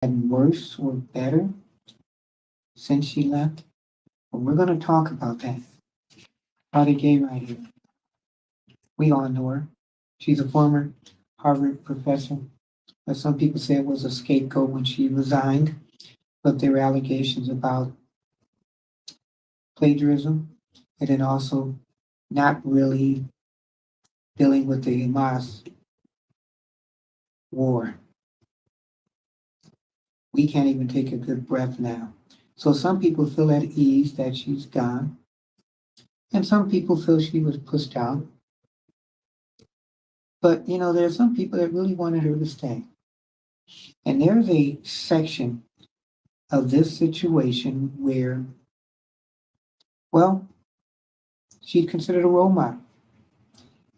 And worse or better since she left? Well, we're going to talk about that. Claudia Gay right here. We all know her. She's a former Harvard professor, but some people say it was a scapegoat when she resigned, but there were allegations about plagiarism and then also not really dealing with the Hamas war. We can't even take a good breath now. So some people feel at ease that she's gone, and some people feel she was pushed out. But there are some people that really wanted her to stay. And there's a section of this situation where, well, she's considered a role model.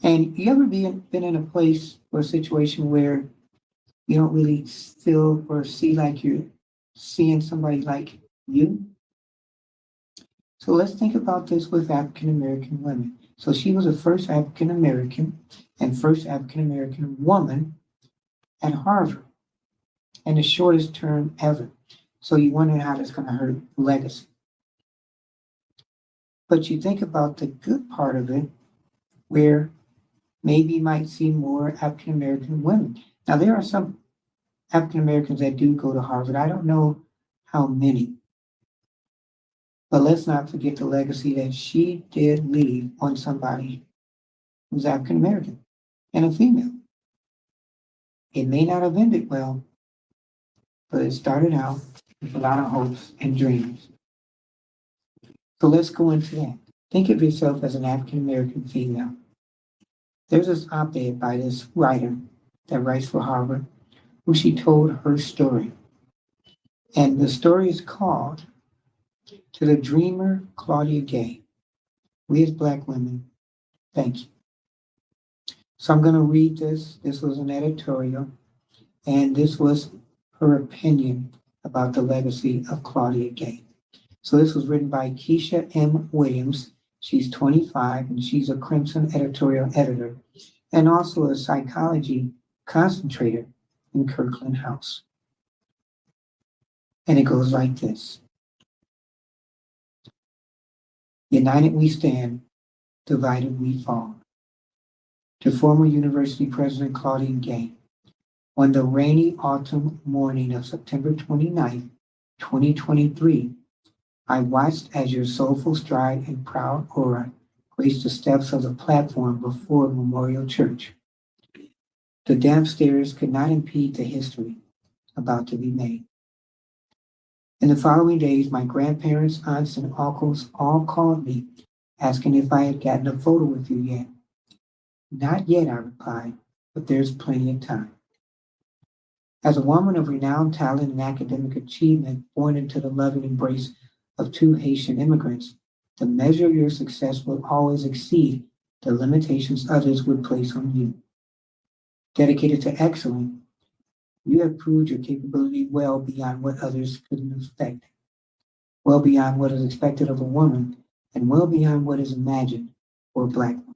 And you ever been in a place or a situation where you don't really feel or see like you're seeing somebody like you? So let's think about this with African American women. So she was the first African American and first African American woman at Harvard and the shortest term ever. So you wonder how that's going to hurt legacy. But you think about the good part of it, where maybe you might see more African American women. Now, there are some African Americans that do go to Harvard. I don't know how many. But let's not forget the legacy that she did leave on somebody who's African American and a female. It may not have ended well, but it started out with a lot of hopes and dreams. So let's go into that. Think of yourself as an African American female. There's this op-ed by this writer that writes for Harvard, who she told her story. And the story is called To the Dreamer Claudia Gay. We as Black women, thank you. So I'm going to read this. This was an editorial, and this was her opinion about the legacy of Claudia Gay. So this was written by Keisha M. Williams. She's 25, and she's a Crimson editorial editor and also a psychology concentrator in Kirkland House. And it goes like this. United we stand, divided we fall. To former University President Claudia Gay, on the rainy autumn morning of September 29, 2023, I watched as your soulful stride and proud aura graced the steps of the platform before Memorial Church. The damp stairs could not impede the history about to be made. In the following days, my grandparents, aunts, and uncles all called me, asking if I had gotten a photo with you yet. Not yet, I replied, but there's plenty of time. As a woman of renowned talent and academic achievement, born into the loving embrace of two Haitian immigrants, the measure of your success will always exceed the limitations others would place on you. Dedicated to excellence, you have proved your capability well beyond what others couldn't expect, well beyond what is expected of a woman, and well beyond what is imagined for a Black woman.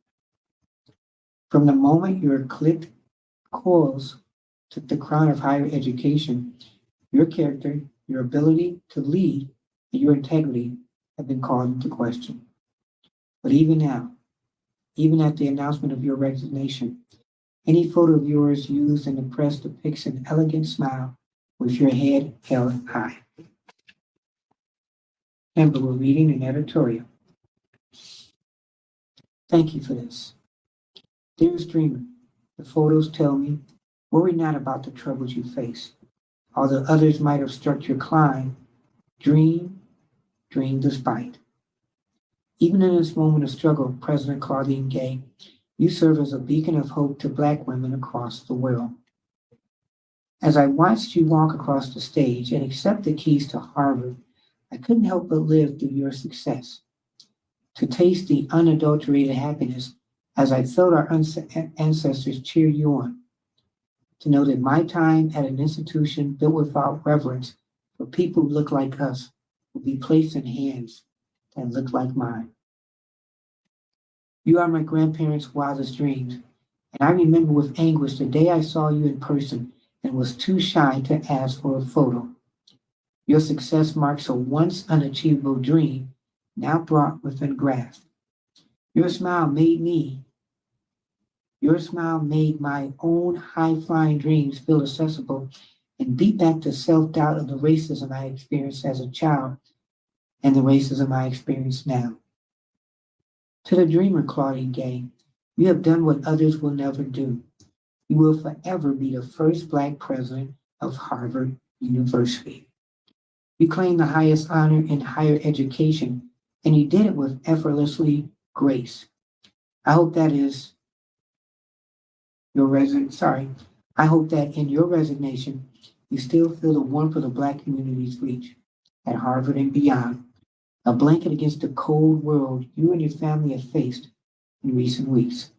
From the moment your clipped corals took the crown of higher education, your character, your ability to lead, and your integrity have been called into question. But even now, even at the announcement of your resignation, any photo of yours used in the press depicts an elegant smile with your head held high. Remember, we're reading an editorial. Thank you for this. Dearest dreamer, the photos tell me, worry not about the troubles you face. Although others might obstruct your climb, dream despite. Even in this moment of struggle, President Claudia Gay, you serve as a beacon of hope to Black women across the world. As I watched you walk across the stage and accept the keys to Harvard, I couldn't help but live through your success, to taste the unadulterated happiness as I felt our ancestors cheer you on, to know that my time at an institution built without reverence for people who look like us will be placed in hands that look like mine. You are my grandparents' wildest dreams, and I remember with anguish the day I saw you in person and was too shy to ask for a photo. Your success marks a once unachievable dream now brought within grasp. Your smile made me, your smile made my own high flying dreams feel accessible and beat back the self doubt of the racism I experienced as a child and the racism I experience now. To the dreamer, Claudine Gay, you have done what others will never do. You will forever be the first Black president of Harvard University. You claim the highest honor in higher education, and you did it with effortlessly grace. I hope that is your resign. Sorry, I hope that in your resignation, you still feel the warmth of the Black community's reach at Harvard and beyond, a blanket against the cold world you and your family have faced in recent weeks.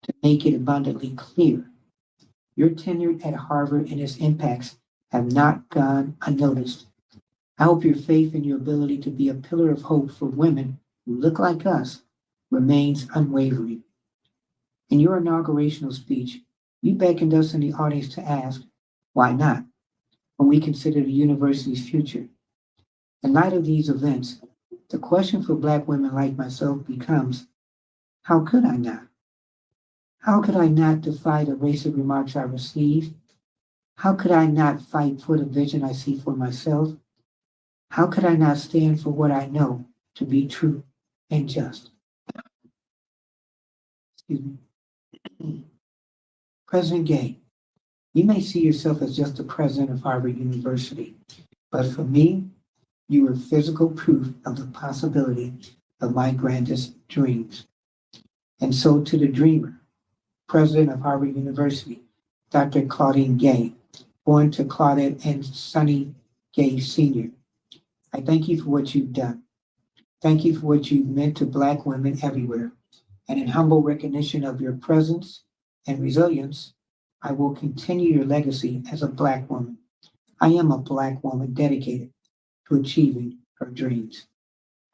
To make it abundantly clear, your tenure at Harvard and its impacts have not gone unnoticed. I hope your faith in your ability to be a pillar of hope for women who look like us remains unwavering. In your inaugurational speech, you beckoned us in the audience to ask, why not, when we consider the university's future. In light of these events, the question for Black women like myself becomes, how could I not? How could I not defy the racist remarks I receive? How could I not fight for the vision I see for myself? How could I not stand for what I know to be true and just? Excuse me. President Gay, you may see yourself as just the president of Harvard University, but for me, you are physical proof of the possibility of my grandest dreams. And so to the dreamer, president of Harvard University, Dr. Claudine Gay, born to Claudette and Sonny Gay Sr., I thank you for what you've done. Thank you for what you've meant to Black women everywhere. And in humble recognition of your presence and resilience, I will continue your legacy as a Black woman. I am a Black woman dedicated to achieving her dreams.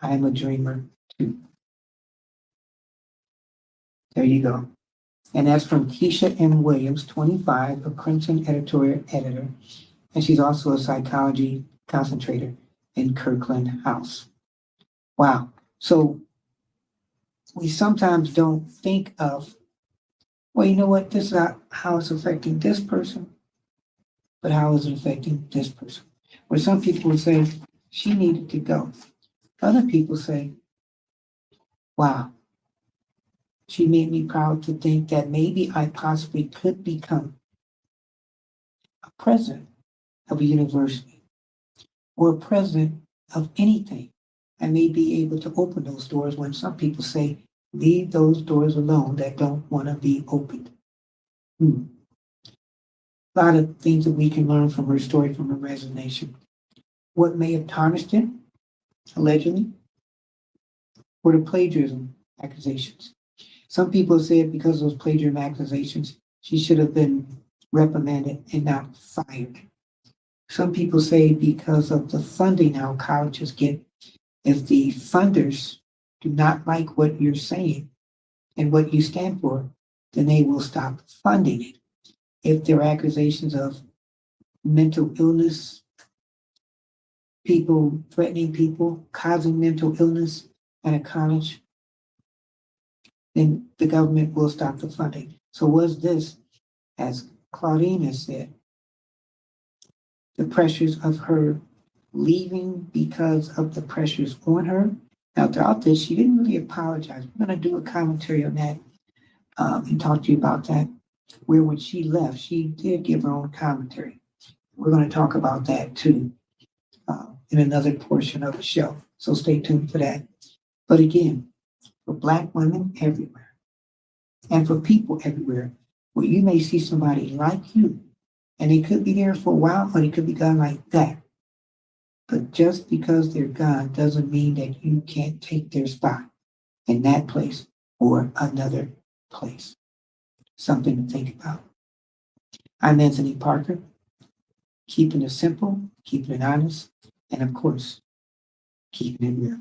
I am a dreamer too. There you go. And that's from Keisha M. Williams, 25, a Crimson editorial editor, and she's also a psychology concentrator in Kirkland House. Wow. So we sometimes don't think of, well, you know what, this is how it's affecting this person, but how is it affecting this person? Where some people would say, she needed to go. Other people say, wow, she made me proud to think that maybe I possibly could become a president of a university or a president of anything. I may be able to open those doors when some people say, leave those doors alone that don't want to be opened. A lot of things that we can learn from her story, from her resignation. What may have tarnished it, allegedly, were the plagiarism accusations. Some people said because of those plagiarism accusations, she should have been reprimanded and not fired. Some people say because of the funding now colleges get, if the funders do not like what you're saying and what you stand for, then they will stop funding it. If there are accusations of mental illness, people threatening people, causing mental illness at a college, then the government will stop the funding. So was this, as Claudine has said, the pressures of her leaving because of the pressures on her? Now, throughout this, she didn't really apologize. We're going to do a commentary on that and talk to you about that. Where when she left, she did give her own commentary. We're going to talk about that too in another portion of the show. So stay tuned for that. But again, for Black women everywhere and for people everywhere, where you may see somebody like you, and they could be there for a while, or they could be gone like that. But just because they're gone doesn't mean that you can't take their spot in that place or another place. Something to think about. I'm Anthony Parker, keeping it simple, keeping it honest, and of course, keeping it real.